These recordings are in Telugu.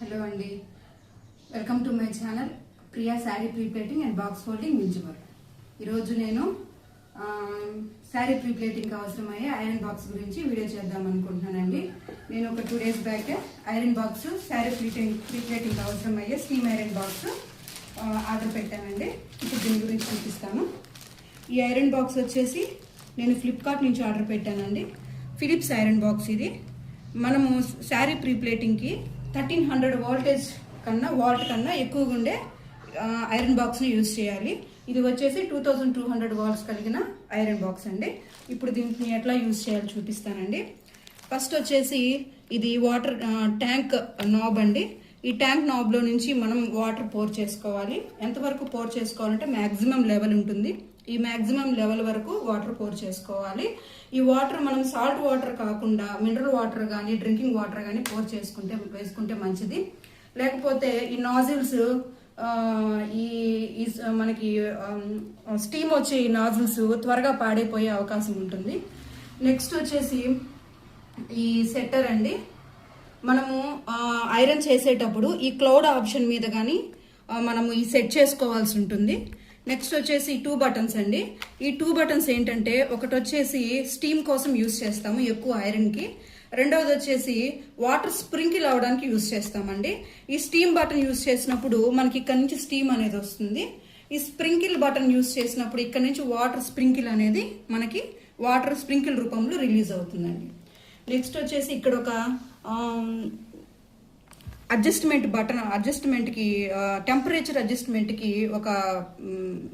హలో అండి, welcome to my channel Priya sari prepleating and box folding మించువర్. ఈరోజు నేను శారీ ప్రీప్లేటింగ్కి అవసరమయ్యే ఐరన్ బాక్స్ గురించి వీడియో చేద్దాం అనుకుంటున్నానండి. నేను ఒక 2 days back iron box sari ప్రీప్లేటింగ్కి అవసరమయ్యే స్టీమ్ ఐరన్ బాక్స్ ఆర్డర్ పెట్టానండి. ఇప్పుడు దీని గురించి చూపిస్తాను. ఈ ఐరన్ బాక్స్ వచ్చేసి నేను ఫ్లిప్కార్ట్ నుంచి ఆర్డర్ పెట్టానండి. ఫిలిప్స్ ఐరన్ బాక్స్ ఇది. మనము శారీ ప్రీప్లేటింగ్కి 1300 వాల్ట్ కన్నా ఎక్కువగా ఉండే ఐరన్ బాక్స్ని యూజ్ చేయాలి. ఇది వచ్చేసి 2200 వాల్ట్స్ కలిగిన ఐరన్ బాక్స్ అండి. ఇప్పుడు దీన్ని ఎట్లా యూజ్ చేయాలో చూపిస్తానండి. ఫస్ట్ వచ్చేసి ఇది వాటర్ ట్యాంక్ నాబ్ అండి. ఈ ట్యాంక్ నాబ్లో నుంచి మనం వాటర్ పోర్ చేసుకోవాలి. ఎంతవరకు పోర్ చేసుకోవాలంటే మ్యాక్సిమం లెవెల్ ఉంటుంది. ఈ మ్యాక్సిమం లెవెల్ వరకు వాటర్ పోర్ చేసుకోవాలి. ఈ వాటర్ మనం సాల్ట్ వాటర్ కాకుండా మినరల్ వాటర్ కానీ డ్రింకింగ్ వాటర్ కానీ పోర్ వేసుకుంటే మంచిది. లేకపోతే ఈ నాజిల్స్ ఈ మనకి స్టీమ్ వచ్చే ఈ నాజిల్స్ త్వరగా పాడైపోయే అవకాశం ఉంటుంది. నెక్స్ట్ వచ్చేసి ఈ సెట్టర్ అండి. మనము ఐరన్ చేసేటప్పుడు ఈ క్లౌడ్ ఆప్షన్ మీద కానీ మనము ఈ సెట్ చేసుకోవాల్సి ఉంటుంది. నెక్స్ట్ వచ్చేసి 2 buttons అండి. ఈ 2 buttons ఏంటంటే, ఒకటి వచ్చేసి స్టీమ్ కోసం యూజ్ చేస్తాము ఎక్కువ ఐరన్కి. రెండవది వచ్చేసి వాటర్ స్ప్రింకిల్ అవడానికి యూజ్ చేస్తామండి. ఈ స్టీమ్ బటన్ యూజ్ చేసినప్పుడు మనకి ఇక్కడ నుంచి స్టీమ్ అనేది వస్తుంది. ఈ స్ప్రింకిల్ బటన్ యూజ్ చేసినప్పుడు ఇక్కడ నుంచి వాటర్ స్ప్రింకిల్ అనేది మనకి వాటర్ స్ప్రింకిల్ రూపంలో రిలీజ్ అవుతుందండి. నెక్స్ట్ వచ్చేసి ఇక్కడ ఒక అడ్జస్ట్మెంట్ బటన్, అడ్జస్ట్మెంట్కి టెంపరేచర్ అడ్జస్ట్మెంట్కి ఒక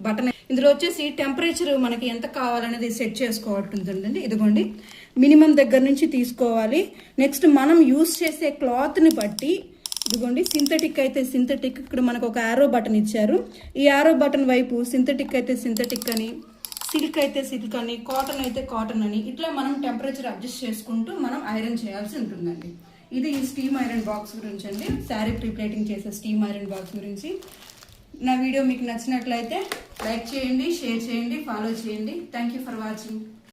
బటన్. ఇందులో వచ్చేసి టెంపరేచర్ మనకి ఎంత కావాలనేది సెట్ చేసుకోవాల్సిందండి. ఇదిగోండి, మినిమం దగ్గర నుంచి తీసుకోవాలి. నెక్స్ట్ మనం యూజ్ చేసే క్లాత్ని బట్టి, ఇదిగోండి, సింథటిక్ అయితే సింథటిక్, ఇక్కడ మనకు ఒక యారో బటన్ ఇచ్చారు. ఈ యారో బటన్ వైపు సింథటిక్ అయితే సింథటిక్ అని, సిల్క్ అయితే సిల్క్ అని, కాటన్ అయితే కాటన్ అని, ఇట్లా మనం టెంపరేచర్ అడ్జస్ట్ చేసుకుంటూ మనం ఐరన్ చేయాల్సి ఉంటుందండి. ఇది ఈ స్టీమ్ ఐరన్ బాక్స్ గురించి అండి, శారీ ప్రీప్లేటింగ్ చేసే స్టీమ్ ఐరన్ బాక్స్ గురించి. నా వీడియో మీకు నచ్చినట్లయితే లైక్ చేయండి, షేర్ చేయండి, ఫాలో చేయండి. Thank you for watching.